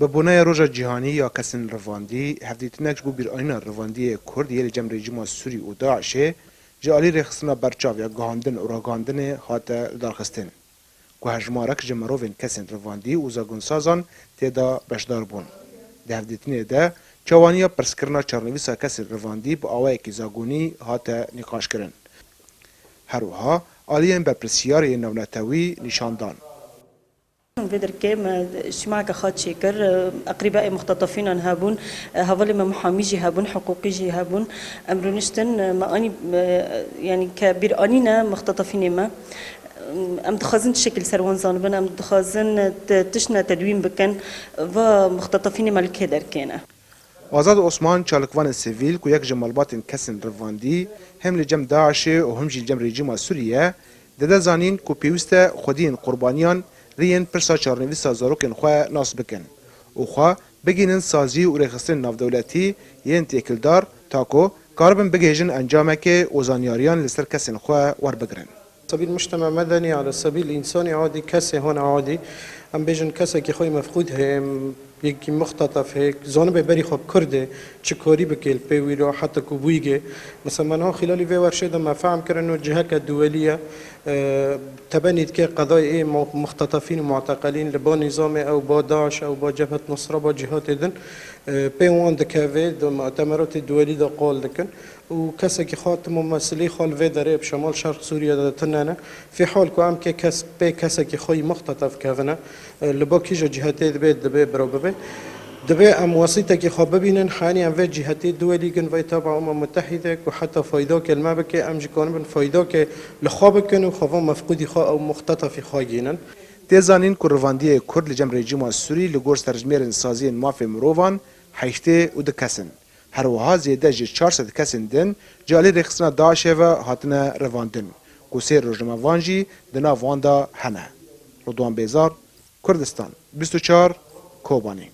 به بنای روژا جهانی یا کسین رواندی هفدیتنکش بو بیرانینا رواندی کرد یلی جم رژیم سوری و داعشه جالی رخصنا برچاو یا گاندن و راگاندن هات دارخستن که هجمارک جمروین کسین رواندی و زاگونسازان تیدا بشدار بون ده هفدیتنه ده چوانیا پرسکرنا چارنویسا کسین رواندی با آوه که زاگونی هات نقاش کرن هروها آلیان برپرسیاری نونتوی نشاندان بدر كم اجتماع خاد شكر أقرباء مختطفين هابون هذول ما محاميجي هابون حقوقيجي هابون أمرونشتن ما أني يعني كبير أنينا مختطفين ما أم تخازن شكل سروان زانبنا أم تخازن تشنا تدوين بكن ومختطفين ملك هدر كنا آزاد عثمان چالکوان سیویل که یک جمالبات کسین رواندی هم لجم داعش و هم جم رژیم سوریه داده زانین که پیوسته خودین قربانیان رین پرسا چارنویسا زاروکن خواه ناس بکن و خواه بگینن سازی و رخصتن نافدولتی ین تیکلدار تاکو کاربن بگیجن انجامه که وزانیاریان لسر کسین خواه ور بگرن سبيل مجتمع مدني على السبيل إنساني عادي كسي هون عادي أم بيجن كسي كي خوي مفقود هم يكي مختطف هيك زانو ببري خب كرده چكوري بكيل بيويرو حتى كوبويجي مثلا منها خلال في ورشة ما فهم كرنو الجهات الدولية تبنيت كي قضايا مختطفين ومعتقلين لبا نظامي أو با داعش أو با جبهة نصرة با جهات إذن بيوان دكافي دو مؤتمرات الدولية دا قال دكن وكسا كي خاطم ممثلي خال في دري بشمال شرق سوريا دا تنانا في حال كو عم كي كس بي كسا كي خوي مختطف كافنا لبا كيجا جهاتي دبي برو ببي دبي ام وسيطة كي خاب ببينن حاني ام في جهاتي الدولي كن في تابع متحدة وحتى فايداك المبكي ام جكان بن فايداك لخابكن وخافون مفقودي خا او مختطفي خاجينن تیزانین که رواندی کرد لجم رژیم سوری لگور سرجمیر سازی مافی مروان حیشته و دکسن هر وها زیاده جی 400 کسین دن جالی رخصنا داعشه و هاتنه رواندن گوسیر رجموانجی دنا واندا هنه رضوان بیزار کردستان 24 کوبانی